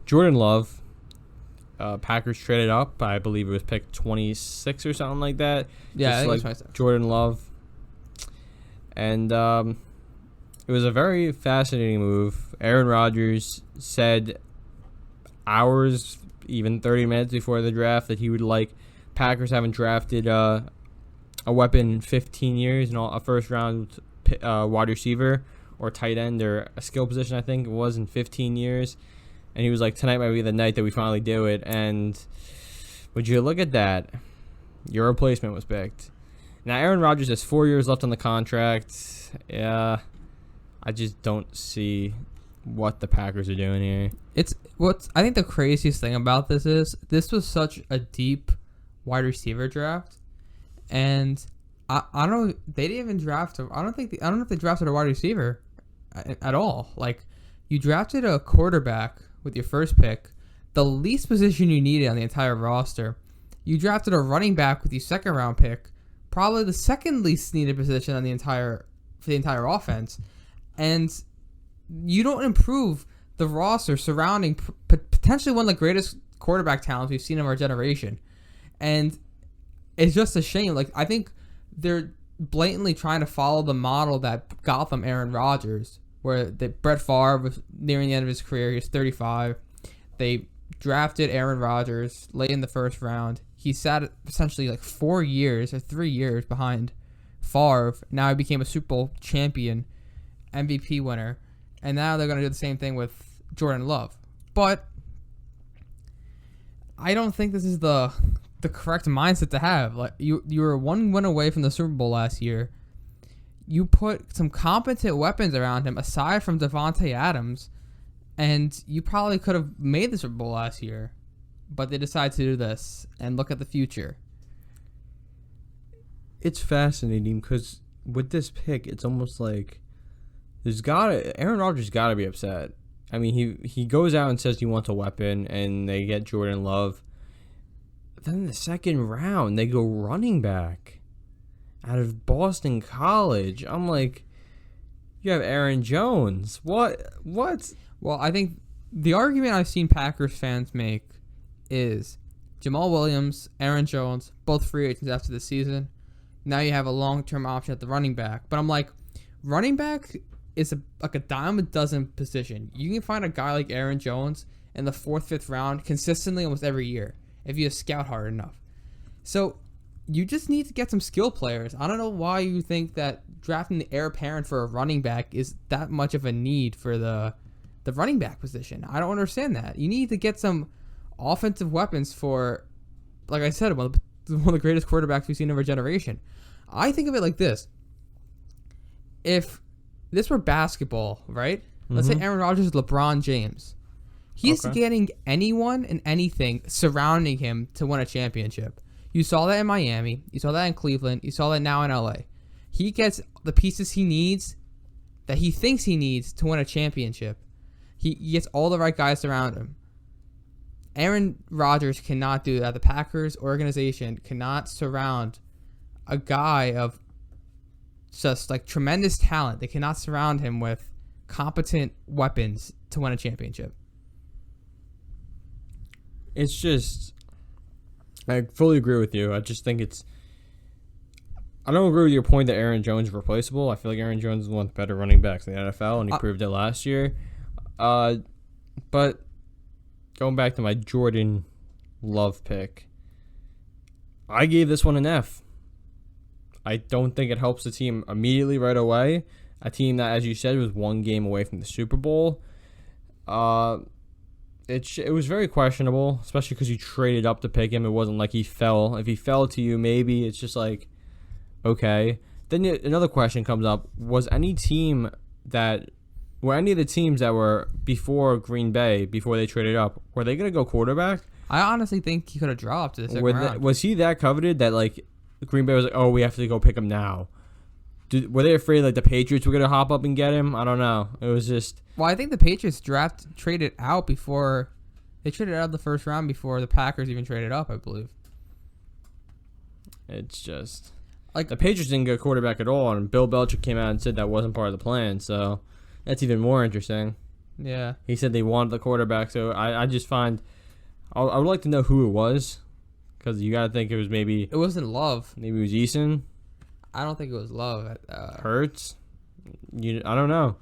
Jordan Love. Packers traded up. I believe it was pick 26 or something like that. Yeah, just I think like it was 26. Jordan Love. And it was a very fascinating move. Aaron Rodgers said hours, even 30 minutes before the draft, that he would like Packers haven't drafted a weapon in 15 years, a first round wide receiver or tight end or a skill position, I think it was, in 15 years. And he was like, tonight might be the night that we finally do it. And would you look at that? Your replacement was picked. Now, Aaron Rodgers has 4 years left on the contract. Yeah, I just don't see what the Packers are doing here. I think the craziest thing about this is this was such a deep wide receiver draft, and I don't know, they didn't even draft. I don't know if they drafted a wide receiver at all. Like, you drafted a quarterback with your first pick, the least position you needed on the entire roster. You drafted a running back with your second round pick, probably the second least needed position on the entire offense, and you don't improve the roster surrounding potentially one of the greatest quarterback talents we've seen in our generation. And it's just a shame. Like, I think they're blatantly trying to follow the model that got them Aaron Rodgers, where Brett Favre was nearing the end of his career. He was 35. They drafted Aaron Rodgers late in the first round. He sat essentially like 4 years or 3 years behind Favre. Now he became a Super Bowl champion, MVP winner. And now they're going to do the same thing with Jordan Love. But I don't think this is the correct mindset to have. Like, you were one win away from the Super Bowl last year. You put some competent weapons around him aside from Devontae Adams, and you probably could have made the Super Bowl last year. But they decided to do this and look at the future. It's fascinating because with this pick, it's almost like Aaron Rodgers got to be upset. I mean, he goes out and says he wants a weapon, and they get Jordan Love. Then in the second round, they go running back out of Boston College. I'm like, you have Aaron Jones. What? Well, I think the argument I've seen Packers fans make is Jamal Williams, Aaron Jones, both free agents after the season. Now you have a long-term option at the running back. But I'm like, running back is like a dime a dozen position. You can find a guy like Aaron Jones in the 4th, 5th round consistently almost every year if you scout hard enough. So you just need to get some skill players. I don't know why you think that drafting the heir apparent for a running back is that much of a need for the running back position. I don't understand that. You need to get some offensive weapons for, like I said, one of the greatest quarterbacks we've seen in our generation. I think of it like this. If this were basketball, right? Let's say Aaron Rodgers is LeBron James. He's getting anyone and anything surrounding him to win a championship. You saw that in Miami. You saw that in Cleveland. You saw that now in LA. He gets the pieces he needs, that he thinks he needs to win a championship. He gets all the right guys around him. Aaron Rodgers cannot do that. The Packers organization cannot surround a guy of just like tremendous talent. They cannot surround him with competent weapons to win a championship. It's just, I fully agree with you. I just think I don't agree with your point that Aaron Jones is replaceable. I feel like Aaron Jones is one of the better running backs in the NFL, and he proved it last year. But going back to my Jordan Love pick, I gave this one an F. I don't think it helps the team immediately right away. A team that, as you said, was one game away from the Super Bowl. It was very questionable, especially because you traded up to pick him. It wasn't like he fell. If he fell to you, maybe it's just like, okay. Then another question comes up: were any of the teams that were before Green Bay, before they traded up, were they going to go quarterback? I honestly think he could have dropped to the second round. Was he that coveted that like Green Bay was like, oh, we have to go pick him now? Were they afraid like the Patriots were going to hop up and get him? I don't know. It was just... Well, I think the Patriots traded out before... They traded out of the first round before the Packers even traded up, I believe. It's just... like the Patriots didn't get a quarterback at all, and Bill Belichick came out and said that wasn't part of the plan, so that's even more interesting. Yeah. He said they wanted the quarterback, so I just find I would like to know who it was, because you gotta think it was maybe It wasn't Love. it was Eason, I don't think it was Love. Hurts. I don't know.